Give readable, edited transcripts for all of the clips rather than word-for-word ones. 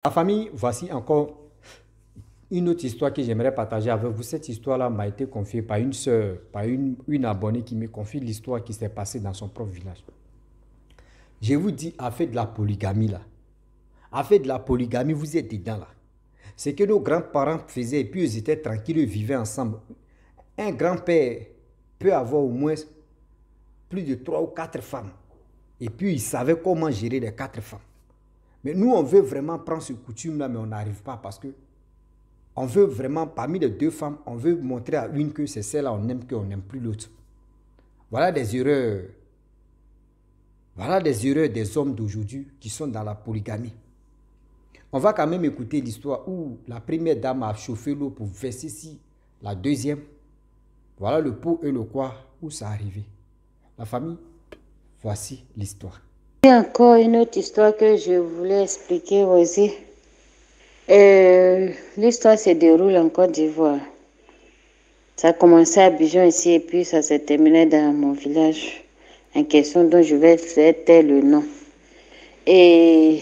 La famille, voici encore une autre histoire que j'aimerais partager avec vous. Cette histoire-là m'a été confiée par une sœur, par une abonnée qui me confie l'histoire qui s'est passée dans son propre village. Je vous dis, affaire de la polygamie là. Affaire de la polygamie, vous êtes dedans là. C'est que nos grands-parents faisaient et puis ils étaient tranquilles, ils vivaient ensemble. Un grand-père peut avoir au moins plus de 3 ou 4 femmes. Et puis il savait comment gérer les 4 femmes. Mais nous, on veut vraiment prendre ce coutume-là, mais on n'arrive pas parce que on veut vraiment, parmi les 2 femmes, on veut montrer à une que c'est celle-là qu'on n'aime plus l'autre. Voilà des erreurs. Voilà des erreurs des hommes d'aujourd'hui qui sont dans la polygamie. On va quand même écouter l'histoire où la première dame a chauffé l'eau pour verser ici la deuxième. Voilà le pot et le quoi, où ça arrivé. La famille, voici l'histoire. Il y a encore une autre histoire que je voulais expliquer aussi. L'histoire se déroule en Côte d'Ivoire. Ça a commencé à Abidjan ici et puis ça s'est terminé dans mon village en question dont je vais faire tel le nom. Et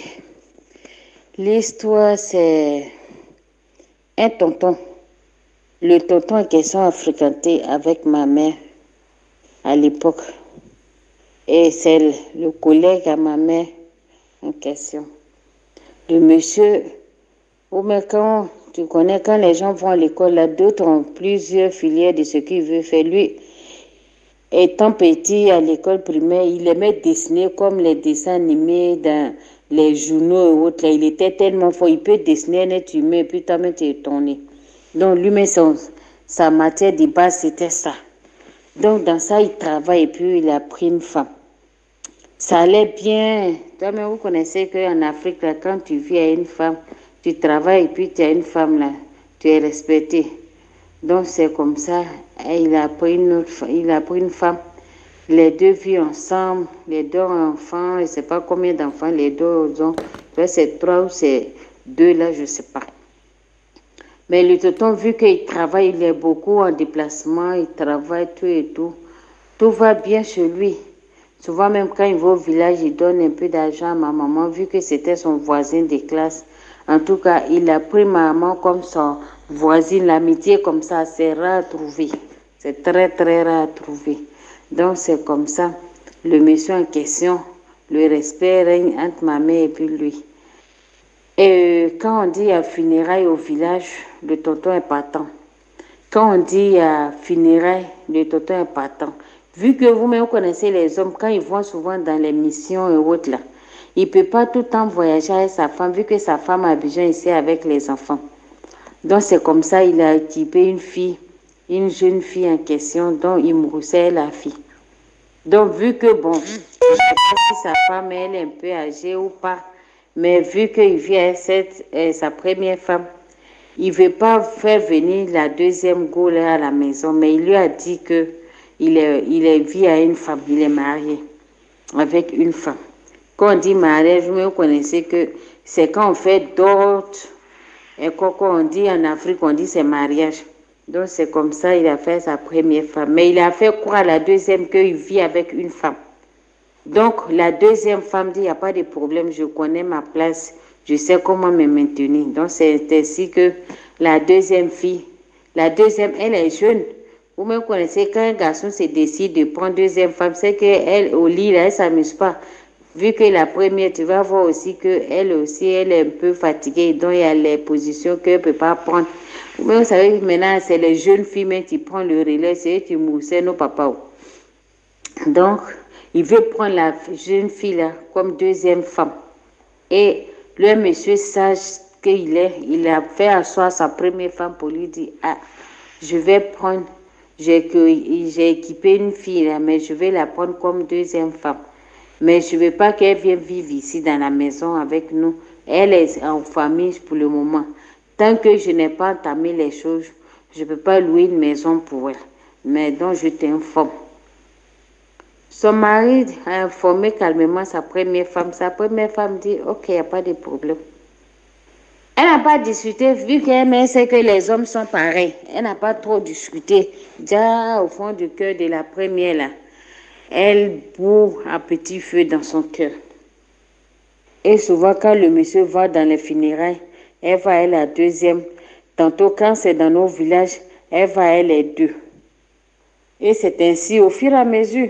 l'histoire c'est un tonton. Le tonton en question a fréquenté avec ma mère à l'époque. Et c'est le collègue à ma mère en question. Le monsieur, ou mais quand tu connais, quand les gens vont à l'école, là, d'autres ont plusieurs filières de ce qu'il veut faire. Lui, étant petit à l'école primaire, il aimait dessiner comme les dessins animés dans les journaux et autres. Là, il était tellement fort, il peut dessiner un être humain et puis toi-même tu es étonné. Donc lui-même, sa matière de base, c'était ça. Donc dans ça, il travaille et puis il a pris une femme. Ça allait bien. Toi-même, vous connaissez qu'en Afrique, là, quand tu vis à une femme, tu travailles et puis tu as une femme, là, tu es respecté. Donc, c'est comme ça. Et il a pris une femme. Les deux vivent ensemble. Les 2 enfants, je ne sais pas combien d'enfants les 2 ont. C'est 3 ou c'est 2 là, je ne sais pas. Mais le tonton, vu qu'il travaille, il est beaucoup en déplacement, il travaille tout et tout. Tout va bien chez lui. Souvent, même quand il va au village, il donne un peu d'argent à ma maman, vu que c'était son voisin de classe. En tout cas, il a pris ma maman comme son voisine. L'amitié comme ça, c'est rare à trouver. C'est très, très rare à trouver. Donc, c'est comme ça. Le monsieur en question, le respect règne entre ma mère et puis lui. Et quand on dit à funérailles au village, le tonton est partant. Quand on dit à funérailles, le tonton est partant. Vu que vous-même connaissez les hommes, quand ils vont souvent dans les missions et autres, là, il ne peut pas tout le temps voyager avec sa femme, vu que sa femme a besoin ici avec les enfants. Donc c'est comme ça, il a équipé une fille, une jeune fille en question, dont il moussait la fille. Donc vu que, bon, je ne sais pas si sa femme, elle est un peu âgée ou pas, mais vu qu'il vit avec sa première femme, il ne veut pas faire venir la deuxième go à la maison, mais il lui a dit que il est vit à une femme, il est marié avec une femme. Quand on dit mariage, vous connaissez que c'est quand on fait d'autres, et quand on dit en Afrique, on dit c'est mariage. Donc c'est comme ça, il a fait sa première femme. Mais il a fait croire à la deuxième qu'il vit avec une femme. Donc la deuxième femme dit, il n'y a pas de problème, je connais ma place, je sais comment me maintenir. Donc c'est ainsi que la deuxième fille, la deuxième, elle est jeune. Vous me connaissez, quand un garçon se décide de prendre deuxième femme, c'est qu'elle, au lit, là, elle ne s'amuse pas. Vu que la première, tu vas voir aussi qu'elle aussi, elle est un peu fatiguée. Donc, il y a les positions qu'elle ne peut pas prendre. Vous savez que maintenant, c'est les jeunes filles même qui prennent le relais. C'est eux qui moussent nos papas. Donc, il veut prendre la jeune fille là comme deuxième femme. Et le monsieur sage qu'il est, il a fait asseoir sa première femme pour lui dire, ah, je vais prendre, j'ai équipé une fille là, mais je vais la prendre comme deuxième femme. Mais je ne veux pas qu'elle vienne vivre ici dans la maison avec nous. Elle est en famille pour le moment. Tant que je n'ai pas entamé les choses, je ne peux pas louer une maison pour elle. Mais donc je t'informe. Son mari a informé calmement sa première femme. Sa première femme dit, ok, il n'y a pas de problème. Elle n'a pas discuté, vu qu'elle sait que les hommes sont pareils. Elle n'a pas trop discuté. Déjà au fond du cœur de la première là, elle bout à petit feu dans son cœur. Et souvent, quand le monsieur va dans les funérailles, elle va, elle, la deuxième. Tantôt, quand c'est dans nos villages, elle va, elle, les deux. Et c'est ainsi, au fur et à mesure,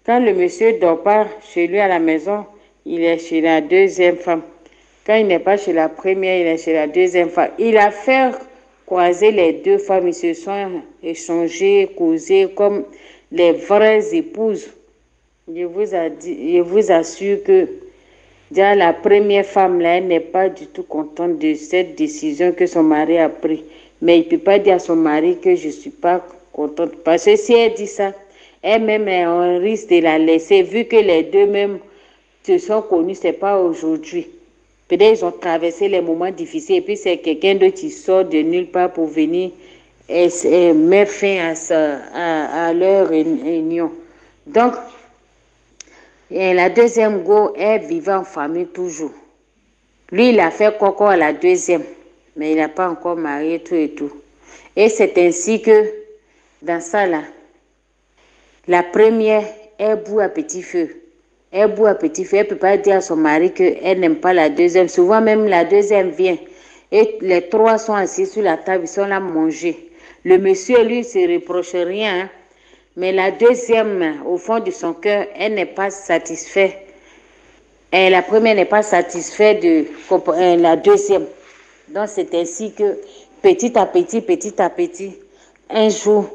quand le monsieur ne dort pas chez lui à la maison, il est chez la deuxième femme. Quand il n'est pas chez la première, il est chez la deuxième femme. Il a fait croiser les deux femmes, ils se sont échangés, causés comme les vraies épouses. Je vous assure que déjà la première femme là, elle n'est pas du tout contente de cette décision que son mari a prise. Mais il ne peut pas dire à son mari que je ne suis pas contente. Parce que si elle dit ça, elle-même est en risque de la laisser, vu que les deux même se sont connus, ce n'est pas aujourd'hui. Peut-être ils ont traversé les moments difficiles et puis c'est quelqu'un d'autre qui sort de nulle part pour venir et mettre fin à leur réunion. Donc, et la deuxième go, elle vivait en famille toujours. Lui, il a fait coco à la deuxième, mais il n'a pas encore marié, tout et tout. Et c'est ainsi que, dans ça là, la première, elle bout à petit feu. Elle bout à petit feu. Elle ne peut pas dire à son mari qu'elle n'aime pas la deuxième. Souvent même, la deuxième vient. Et les trois sont assis sur la table, ils sont là à manger. Le monsieur, lui, ne se reproche rien. Hein. Mais la deuxième, au fond de son cœur, elle n'est pas satisfaite. Et la première n'est pas satisfaite de la deuxième. Donc, c'est ainsi que, petit à petit, un jour,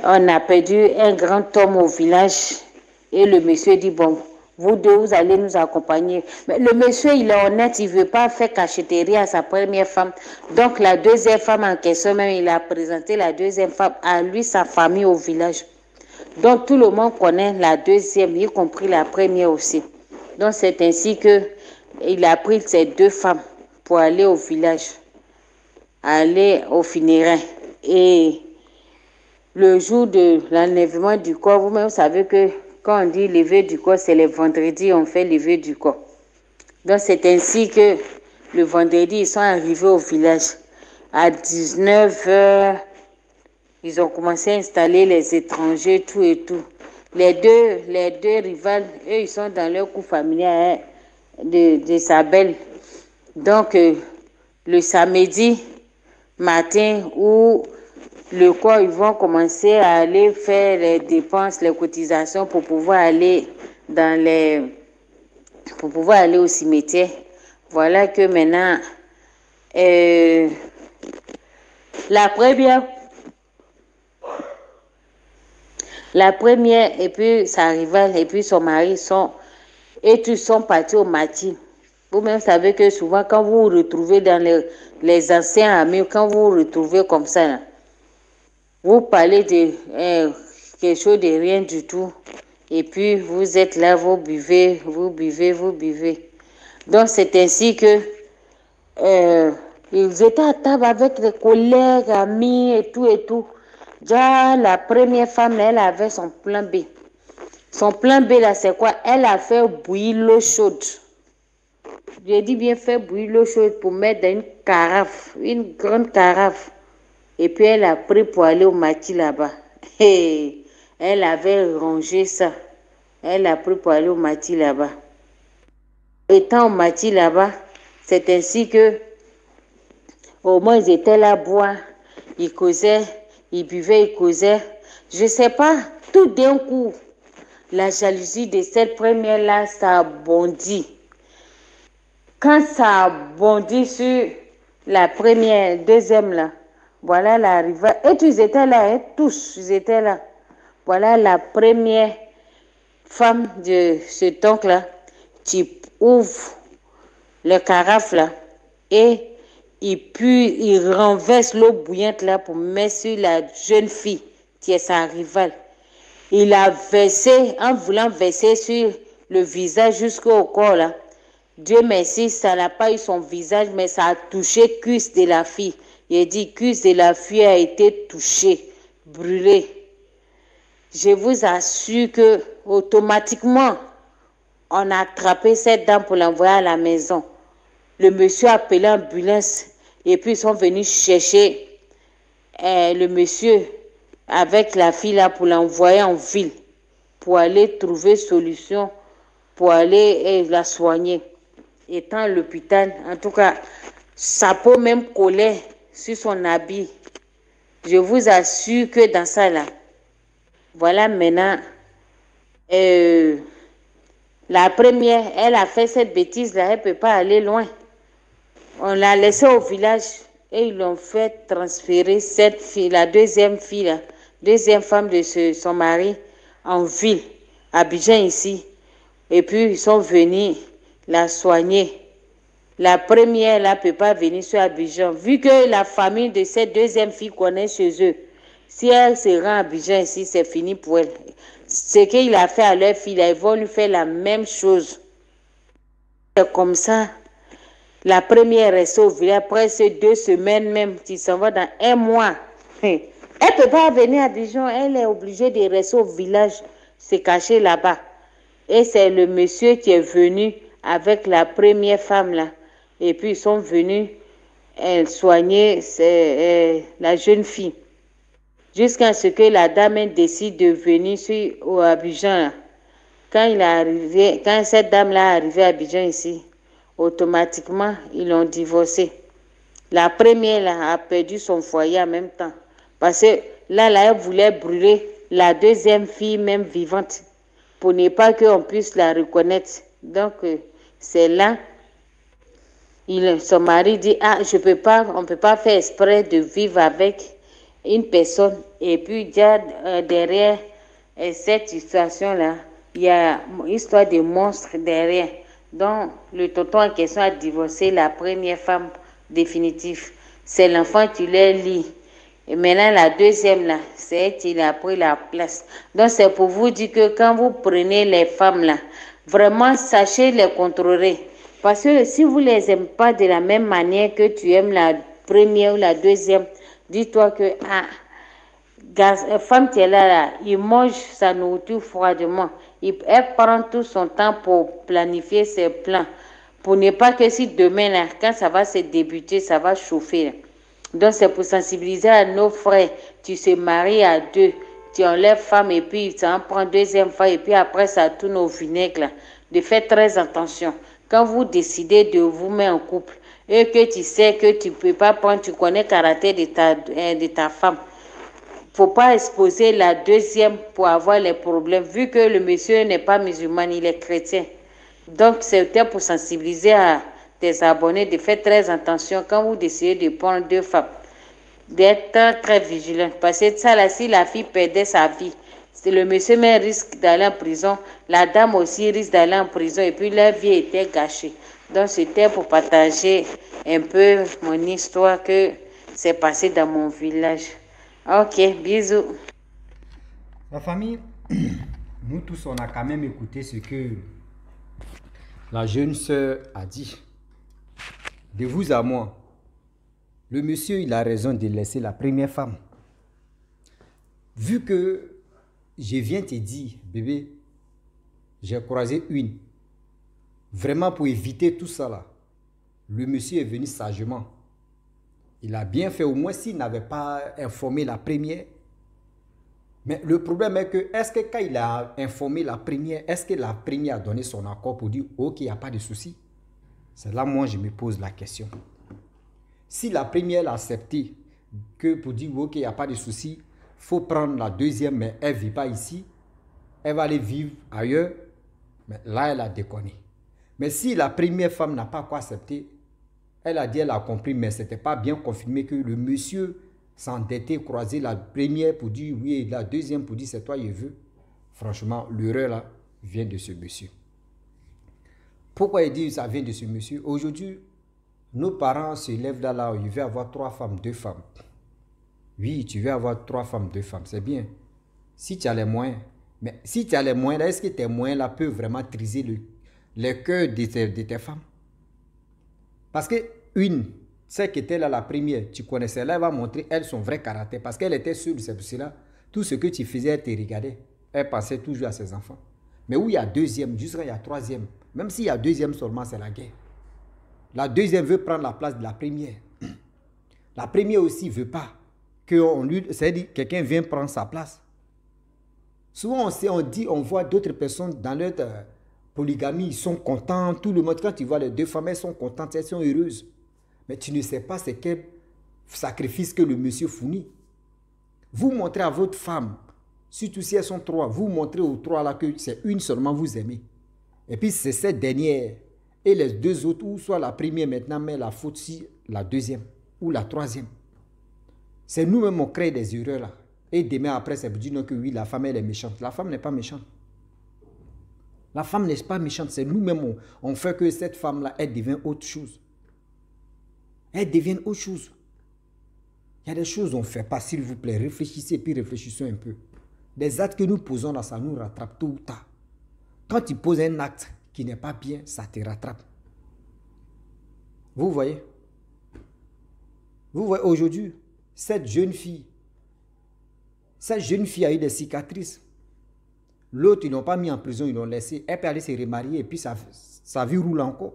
on a perdu un grand homme au village. Et le monsieur dit, bon, vous deux, vous allez nous accompagner. Mais le monsieur, il est honnête, il ne veut pas faire cachetterie à sa première femme. Donc, la deuxième femme en question, même, il a présenté la deuxième femme à lui, sa famille au village. Donc, tout le monde connaît la deuxième, y compris la première aussi. Donc, c'est ainsi qu'il a pris ces deux femmes pour aller au village, aller au funérailles. Et le jour de l'enlèvement du corps, vous-même savez que quand on dit lever du corps, c'est le vendredi, on fait lever du corps. Donc, c'est ainsi que le vendredi, ils sont arrivés au village. À 19h, ils ont commencé à installer les étrangers, tout et tout. Les deux rivales, eux, ils sont dans leur coup familial de sa belle. Donc, le samedi matin où le corps, ils vont commencer à aller faire les dépenses, les cotisations pour pouvoir aller pour pouvoir aller au cimetière. Voilà que maintenant, la première et puis sa rivale et puis son mari et tous sont partis au matin. Vous-même savez que souvent, quand vous vous retrouvez dans les anciens amis, quand vous vous retrouvez comme ça, là, vous parlez de quelque chose de rien du tout. Et puis, vous êtes là, vous buvez. Donc, c'est ainsi que ils étaient à table avec les collègues, amis et tout et tout. Déjà, la première femme, elle avait son plan B. Son plan B, là, c'est quoi? Elle a fait bouillir l'eau chaude. J'ai dit bien faire bouillir l'eau chaude pour mettre dans une carafe, une grande carafe. Et puis, elle a pris pour aller au maquis là-bas. Et elle avait rangé ça. Elle a pris pour aller au maquis là-bas. Étant au maquis là-bas, c'est ainsi que, au moins, ils étaient là à boire. Ils causaient, ils buvaient, ils causaient. Je ne sais pas, tout d'un coup, la jalousie de cette première-là, ça a bondi. Quand ça a bondi sur la première, deuxième là, voilà la rivale. Et tous étaient là, hein, tous, ils étaient là. Voilà la première femme de cet oncle-là qui ouvre le carafe là et il renverse l'eau bouillante là pour mettre sur la jeune fille qui est sa rivale. Il a versé, en voulant verser sur le visage jusqu'au corps là. Dieu merci, ça n'a pas eu son visage, mais ça a touché cuisse de la fille. Il dit, cuisse de la fille a été touchée, brûlée. Je vous assure que automatiquement, on a attrapé cette dame pour l'envoyer à la maison. Le monsieur a appelé l'ambulance et puis ils sont venus chercher le monsieur avec la fille là pour l'envoyer en ville, pour aller trouver solution, pour aller la soigner. étant à l'hôpital. En tout cas, sa peau même collait sur son habit. Je vous assure que dans ça là, voilà maintenant, la première, elle a fait cette bêtise là, elle ne peut pas aller loin. On l'a laissée au village et ils l'ont fait transférer cette fille, la deuxième fille là, deuxième femme de son mari en ville, à Abidjan ici. Et puis ils sont venus la soigner. La première là ne peut pas venir sur Abidjan. Vu que la famille de cette deuxième fille connaît chez eux, si elle se rend à Abidjan ici, c'est fini pour elle. Ce qu'il a fait à leur fille, là, ils vont lui faire la même chose. C'est comme ça. La première reste au village, après ces 2 semaines même, tu s'en vas dans 1 mois. Elle ne peut pas venir à Abidjan, elle est obligée de rester au village, se cacher là-bas. Et c'est le monsieur qui est venu avec la première femme là. Et puis ils sont venus soigner la jeune fille. Jusqu'à ce que la dame décide de venir au Abidjan. Quand cette dame-là est arrivée à Abidjan ici, automatiquement, ils l'ont divorcée. La première là, a perdu son foyer en même temps. Parce que là, elle voulait brûler la deuxième fille même vivante pour ne pas qu'on puisse la reconnaître. Donc, c'est là, son mari dit, ah, on ne peut pas faire exprès de vivre avec une personne. Et puis, derrière cette situation-là, il y a une histoire de monstre derrière. Donc, le tonton en question a divorcé la première femme définitive. C'est l'enfant qui les lit. Et maintenant, la deuxième, là, c'est elle qui a pris la place. Donc, c'est pour vous dire que quand vous prenez les femmes, là, vraiment, sachez les contrôler. Parce que si vous ne les aimez pas de la même manière que tu aimes la première ou la deuxième, dis-toi que, femme qui est là, il mange sa nourriture froidement. Elle prend tout son temps pour planifier ses plans. Pour ne pas que si demain, là, quand ça va se débuter, ça va chauffer. Là. Donc, c'est pour sensibiliser à nos frères. Tu se maries à 2, tu enlèves femme et puis tu en prends deuxième fois et puis après, ça tourne au vinaigre. Là. De faire très attention. Quand vous décidez de vous mettre en couple et que tu sais que tu ne peux pas prendre, tu connais le caractère de ta femme, il ne faut pas exposer la deuxième pour avoir les problèmes, vu que le monsieur n'est pas musulman, il est chrétien. Donc, c'était pour sensibiliser à tes abonnés de faire très attention quand vous décidez de prendre 2 femmes, d'être très, très vigilant. Parce que ça, là, si la fille perdait sa vie, le monsieur même risque d'aller en prison, la dame aussi risque d'aller en prison, et puis leur vie était gâchée. Donc, c'était pour partager un peu mon histoire que c'est passé dans mon village. Ok, bisous. La famille, nous tous, on a quand même écouté ce que la jeune sœur a dit. De vous à moi, le monsieur, il a raison de laisser la première femme. Vu que je viens te dire, bébé, j'ai croisé une. Vraiment pour éviter tout ça là, le monsieur est venu sagement. Il a bien fait, au moins s'il n'avait pas informé la première. Mais le problème est que, est-ce que quand il a informé la première, est-ce que la première a donné son accord pour dire, ok, il n'y a pas de souci? C'est là, moi, je me pose la question. Si la première a accepté que pour dire, ok, il n'y a pas de souci, il faut prendre la deuxième, mais elle ne vit pas ici, elle va aller vivre ailleurs, mais là, elle a déconné. Mais si la première femme n'a pas quoi accepter, elle a dit, elle a compris, mais ce n'était pas bien confirmé que le monsieur s'endettait, croiser la première pour dire oui, et la deuxième pour dire c'est toi, je veux. Franchement, l'erreur là vient de ce monsieur. Pourquoi il dit ça vient de ce monsieur? Aujourd'hui, nos parents se lèvent là, ils veulent avoir 3 femmes, 2 femmes. Oui, tu veux avoir 3 femmes, 2 femmes, c'est bien. Si tu as les moyens. Mais si tu as les moyens, est-ce que tes moyens là peuvent vraiment triser le cœur de tes femmes? Parce que celle qui était là la première, tu connaissais, là elle va montrer elle son vrai caractère. Parce qu'elle était seule, c'est pour cela. Tout ce que tu faisais, elle te regardait. Elle pensait toujours à ses enfants. Mais où il y a deuxième, jusqu'à il y a troisième, même s'il y a deuxième seulement, c'est la guerre. La deuxième veut prendre la place de la première. La première aussi ne veut pas c'est-à-dire quelqu'un vient prendre sa place. Souvent on voit d'autres personnes dans leur polygamie, ils sont contents. Tout le monde, quand tu vois les deux femmes, elles sont contentes, elles sont heureuses. Mais tu ne sais pas c'est quel sacrifice que le monsieur fournit. Vous montrez à votre femme, surtout si elles sont trois, vous montrez aux trois là que c'est une seulement vous aimez. Et puis c'est cette dernière et les deux autres, ou soit la première maintenant, mais la faute si la deuxième ou la troisième. C'est nous-mêmes on crée des erreurs là. Et demain après, c'est pour dire non que oui, la femme elle est méchante. La femme n'est pas méchante. La femme n'est pas méchante, c'est nous-mêmes on fait que cette femme-là, elle devient autre chose. Elle devient autre chose. Il y a des choses qu'on ne fait pas, s'il vous plaît. Réfléchissez et puis réfléchissons un peu. Des actes que nous posons là, ça nous rattrape tôt ou tard. Quand tu poses un acte qui n'est pas bien, ça te rattrape. Vous voyez? Vous voyez aujourd'hui, cette jeune fille a eu des cicatrices. L'autre, ils ne l'ont pas mis en prison, ils l'ont laissé. Elle peut aller se remarier et puis sa vie roule encore.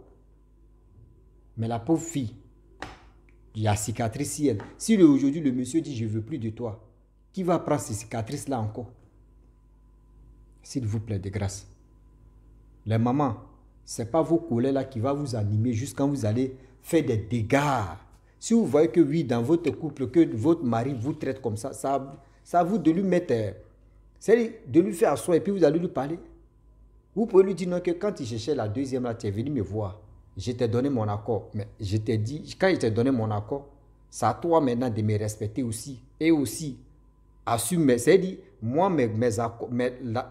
Mais la pauvre fille, il y a cicatrice si elle. Si aujourd'hui le monsieur dit je ne veux plus de toi, qui va prendre ces cicatrices-là encore? S'il vous plaît, de grâce. Les mamans, ce n'est pas vos colères-là qui va vous animer jusqu'à quand vous allez faire des dégâts. Si vous voyez que oui, dans votre couple, que votre mari vous traite comme ça, ça vous de lui mettre, c'est de lui faire asseoir et puis vous allez lui parler. Vous pouvez lui dire non, que quand il cherchait la deuxième, là, tu es venu me voir. Je t'ai donné mon accord. Mais je t'ai dit, quand je t'ai donné mon accord, c'est à toi maintenant de me respecter aussi. Et aussi, assume, c'est-à-dire, moi,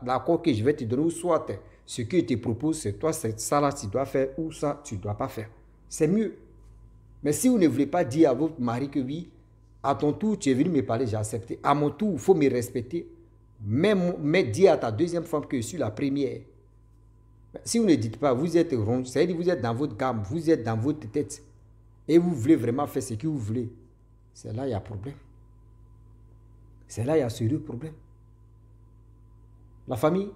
l'accord que je vais te donner, ou soit ce que je te propose, c'est toi, c'est ça là, tu dois faire, ou ça, tu ne dois pas faire. C'est mieux. Mais si vous ne voulez pas dire à votre mari que oui, à ton tour, tu es venu me parler, j'ai accepté. À mon tour, il faut me respecter. Mais dis à ta deuxième femme que je suis la première. Si vous ne dites pas, vous êtes rond, c'est-à-dire vous êtes dans votre gamme, vous êtes dans votre tête, et vous voulez vraiment faire ce que vous voulez, c'est là qu'il y a problème. C'est là qu'il y a sérieux problème. La famille,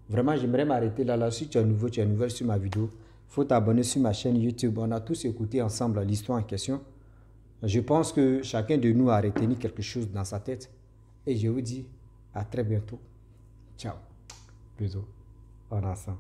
vraiment, j'aimerais m'arrêter là. Si tu es nouveau, tu es nouvelle sur ma vidéo, il faut t'abonner sur ma chaîne YouTube. On a tous écouté ensemble l'histoire en question. Je pense que chacun de nous a retenu quelque chose dans sa tête. Et je vous dis à très bientôt. Ciao. Bisous. En ensemble.